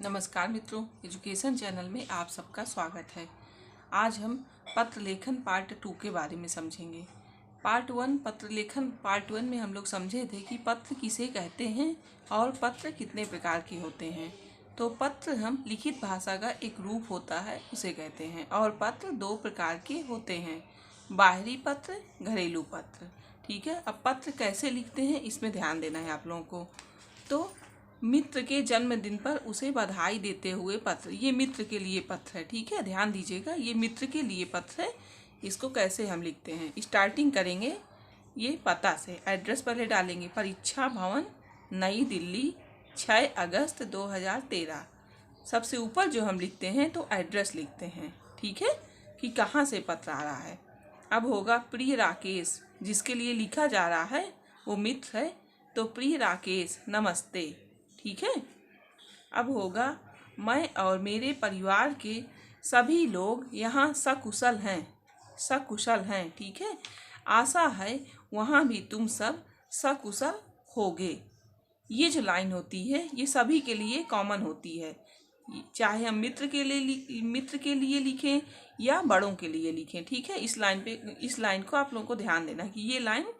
नमस्कार मित्रों, education channel में आप सबका स्वागत है। आज हम पत्र लेखन पार्ट 2 के बारे में समझेंगे। पार्ट 1 पत्र लेखन पार्ट 1 में हम लोग समझे थे कि पत्र किसे कहते हैं और पत्र कितने प्रकार के होते हैं। तो पत्र हम लिखित भाषा का एक रूप होता है, उसे कहते हैं। और पत्र 2 प्रकार के होते हैं, बाहरी पत्र, घरेलू पत्र। ठीक है, अब पत्र कैसे लिखते हैं इसमें ध्यान देना है आप लोगों को। तो मित्र के जन्मदिन पर उसे बधाई देते हुए पत्र, ये मित्र के लिए पत्र है। ठीक है, ध्यान दीजिएगा, ये मित्र के लिए पत्र है। इसको कैसे हम लिखते हैं, स्टार्टिंग करेंगे ये पता से। एड्रेस पहले डालेंगे, परीक्षा भवन, नई दिल्ली, 6 अगस्त 2013। सबसे ऊपर जो हम लिखते हैं तो एड्रेस लिखते हैं। ठीक है, कि कहाँ से पत्र आ रहा है। अब होगा प्रिय राकेश, जिसके लिए लिखा जा रहा है वो मित्र है, तो प्रिय राकेश नमस्ते। ठीक है, अब होगा मैं और मेरे परिवार के सभी लोग यहाँ सकुशल हैं। ठीक है, आशा है वहाँ भी तुम सब सकुशल होगे। ये जो लाइन होती है ये सभी के लिए कॉमन होती है, चाहे हम मित्र के लिए लिखें या बड़ों के लिए लिखें। ठीक है, इस लाइन को आप लोगों को ध्यान देना कि ये लाइन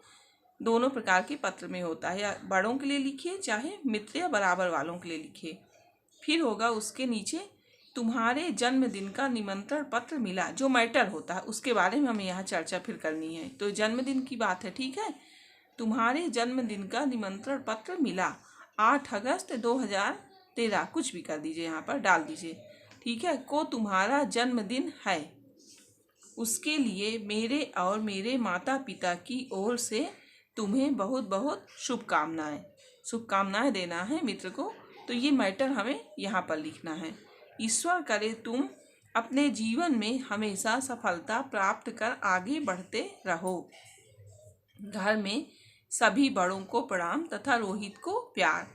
दोनों प्रकार के पत्र में होता है, या बड़ों के लिए लिखिए चाहे मित्र या बराबर वालों के लिए लिखिए। फिर होगा उसके नीचे तुम्हारे जन्मदिन का निमंत्रण पत्र मिला, जो मैटर होता है उसके बारे में हमें यहाँ चर्चा फिर करनी है। तो जन्मदिन की बात है। ठीक है, तुम्हारे जन्मदिन का निमंत्रण पत्र मिला 8 अगस्त 2013, कुछ भी कर दीजिए, यहाँ पर डाल दीजिए। ठीक है, को तुम्हारा जन्मदिन है, उसके लिए मेरे और मेरे माता पिता की ओर से तुम्हें बहुत बहुत शुभकामनाएं देना है मित्र को। तो ये मैटर हमें यहाँ पर लिखना है। ईश्वर करे तुम अपने जीवन में हमेशा सफलता प्राप्त कर आगे बढ़ते रहो। घर में सभी बड़ों को प्रणाम तथा रोहित को प्यार।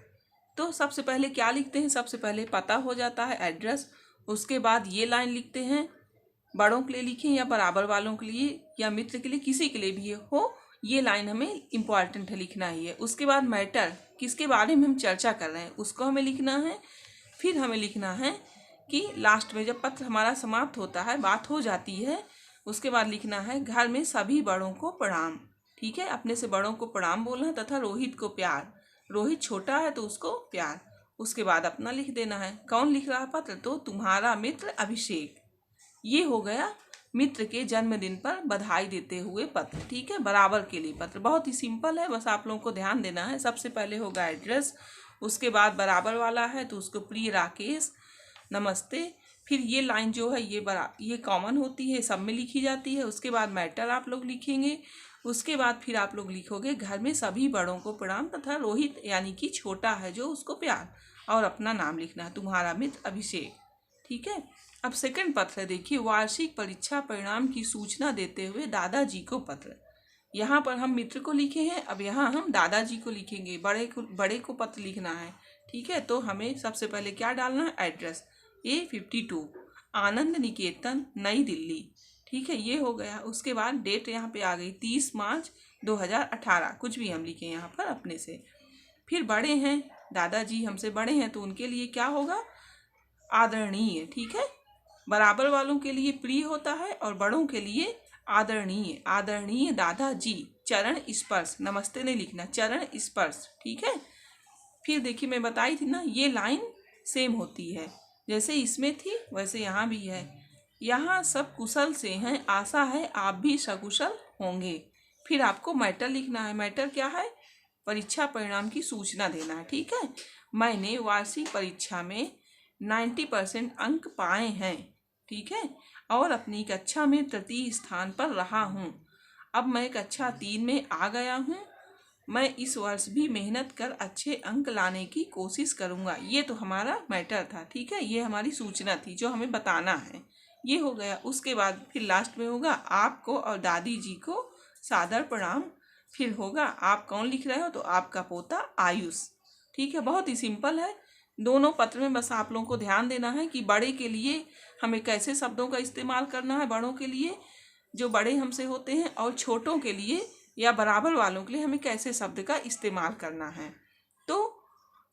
तो सबसे पहले क्या लिखते हैं, सबसे पहले पता हो जाता है, एड्रेस। उसके बाद ये लाइन लिखते हैं, बड़ों के लिए लिखें या बराबर वालों के लिए या मित्र के लिए, किसी के लिए भी हो, ये लाइन हमें इम्पॉर्टेंट है, लिखना ही है। उसके बाद मैटर, किसके बारे में हम चर्चा कर रहे हैं उसको हमें लिखना है। फिर हमें लिखना है कि लास्ट में जब पत्र हमारा समाप्त होता है, बात हो जाती है, उसके बाद लिखना है घर में सभी बड़ों को प्रणाम। ठीक है, अपने से बड़ों को प्रणाम बोलना तथा रोहित को प्यार। रोहित छोटा है तो उसको प्यार। उसके बाद अपना लिख देना है। कौन लिख रहा है पत्र, तो तुम्हारा मित्र अभिषेक। ये हो गया मित्र के जन्मदिन पर बधाई देते हुए पत्र। ठीक है, बराबर के लिए पत्र बहुत ही सिंपल है, बस आप लोगों को ध्यान देना है। सबसे पहले होगा एड्रेस, उसके बाद बराबर वाला है तो उसको प्रिय राकेश नमस्ते। फिर ये लाइन जो है ये कॉमन होती है, सब में लिखी जाती है। उसके बाद मैटर आप लोग लिखेंगे। उसके बाद फिर आप लोग लिखोगे घर में सभी बड़ों को प्रणाम तथा रोहित यानी कि छोटा है जो उसको प्यार, और अपना नाम लिखना है, तुम्हारा मित्र अभिषेक। ठीक है, अब सेकंड पत्र है, देखिए, वार्षिक परीक्षा परिणाम की सूचना देते हुए दादाजी को पत्र। यहाँ पर हम मित्र को लिखे हैं, अब यहाँ हम दादाजी को लिखेंगे, बड़े को पत्र लिखना है। ठीक है, तो हमें सबसे पहले क्या डालना है, एड्रेस A52 आनंद निकेतन नई दिल्ली। ठीक है, ये हो गया। उसके बाद डेट यहाँ पे आ गई 30 मार्च 2018, कुछ भी हम लिखें यहाँ पर अपने से। फिर बड़े हैं, दादाजी हमसे बड़े हैं तो उनके लिए क्या होगा, आदरणीय। ठीक है, बराबर वालों के लिए प्रिय होता है और बड़ों के लिए आदरणीय दादाजी चरण स्पर्श, नमस्ते नहीं लिखना, चरण स्पर्श। ठीक है, फिर देखिए मैं बताई थी ना, ये लाइन सेम होती है, जैसे इसमें थी वैसे यहाँ भी है। यहाँ सब कुशल से हैं, आशा है आप भी सकुशल होंगे। फिर आपको मैटर लिखना है। मैटर क्या है, परीक्षा परिणाम की सूचना देना है। ठीक है, मैंने वार्षिक परीक्षा में 90% अंक पाए हैं। ठीक है, और अपनी कक्षा में तृतीय स्थान पर रहा हूँ। अब मैं कक्षा 3 में आ गया हूँ। मैं इस वर्ष भी मेहनत कर अच्छे अंक लाने की कोशिश करूँगा। ये तो हमारा मैटर था। ठीक है, ये हमारी सूचना थी जो हमें बताना है, ये हो गया। उसके बाद फिर लास्ट में होगा आपको और दादी जी को सादर प्रणाम। फिर होगा आप कौन लिख रहे हो, तो आपका पोता आयुष। ठीक है, बहुत ही सिंपल है। दोनों पत्र में बस आप लोगों को ध्यान देना है कि बड़े के लिए हमें कैसे शब्दों का इस्तेमाल करना है, बड़ों के लिए जो बड़े हमसे होते हैं, और छोटों के लिए या बराबर वालों के लिए हमें कैसे शब्द का इस्तेमाल करना है। तो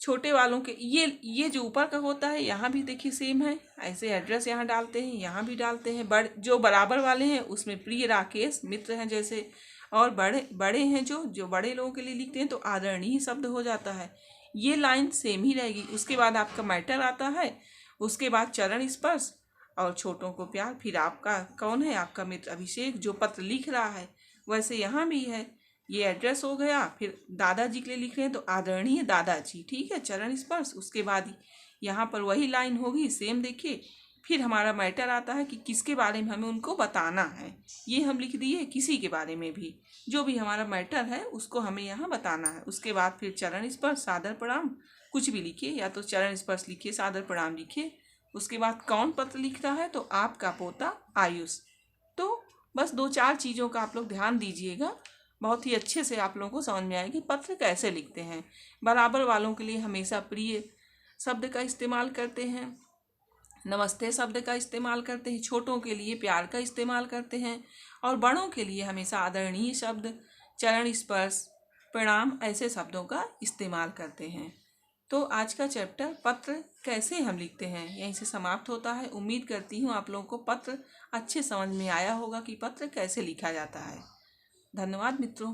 छोटे वालों के ये जो ऊपर का होता है यहाँ भी देखिए सेम है, ऐसे एड्रेस यहाँ डालते हैं, यहाँ भी डालते हैं। जो बराबर वाले हैं उसमें प्रिय, राकेश, मित्र हैं जैसे, और बड़े बड़े हैं जो बड़े लोगों के लिए लिखते हैं तो आदरणीय शब्द हो जाता है। ये लाइन सेम ही रहेगी। उसके बाद आपका मैटर आता है, उसके बाद चरण स्पर्श और छोटों को प्यार। फिर आपका कौन है, आपका मित्र अभिषेक जो पत्र लिख रहा है। वैसे यहाँ भी है, ये एड्रेस हो गया। फिर दादाजी के लिए लिख रहे हैं तो आदरणीय दादाजी, ठीक है, चरण स्पर्श। उसके बाद यहाँ पर वही लाइन होगी सेम, देखिए। फिर हमारा मैटर आता है कि किसके बारे में हमें उनको बताना है। ये हम लिख दिए, किसी के बारे में भी, जो भी हमारा मैटर है उसको हमें यहाँ बताना है। उसके बाद फिर चरण स्पर्श, सादर प्रणाम, कुछ भी लिखिए, या तो चरण स्पर्श लिखिए, सादर प्रणाम लिखिए। उसके बाद कौन पत्र लिख रहा है, तो आपका पोता आयुष। तो बस 2-4 चीज़ों का आप लोग ध्यान दीजिएगा, बहुत ही अच्छे से आप लोगों को समझ में आएगी पत्र कैसे लिखते हैं। बराबर वालों के लिए हमेशा प्रिय शब्द का इस्तेमाल करते हैं, नमस्ते शब्द का इस्तेमाल करते हैं, छोटों के लिए प्यार का इस्तेमाल करते हैं, और बड़ों के लिए हमेशा आदरणीय शब्द, चरण स्पर्श, प्रणाम, ऐसे शब्दों का इस्तेमाल करते हैं। तो आज का चैप्टर पत्र कैसे हम लिखते हैं यहीं से समाप्त होता है। उम्मीद करती हूँ आप लोगों को पत्र अच्छे समझ में आया होगा कि पत्र कैसे लिखा जाता है। धन्यवाद मित्रों।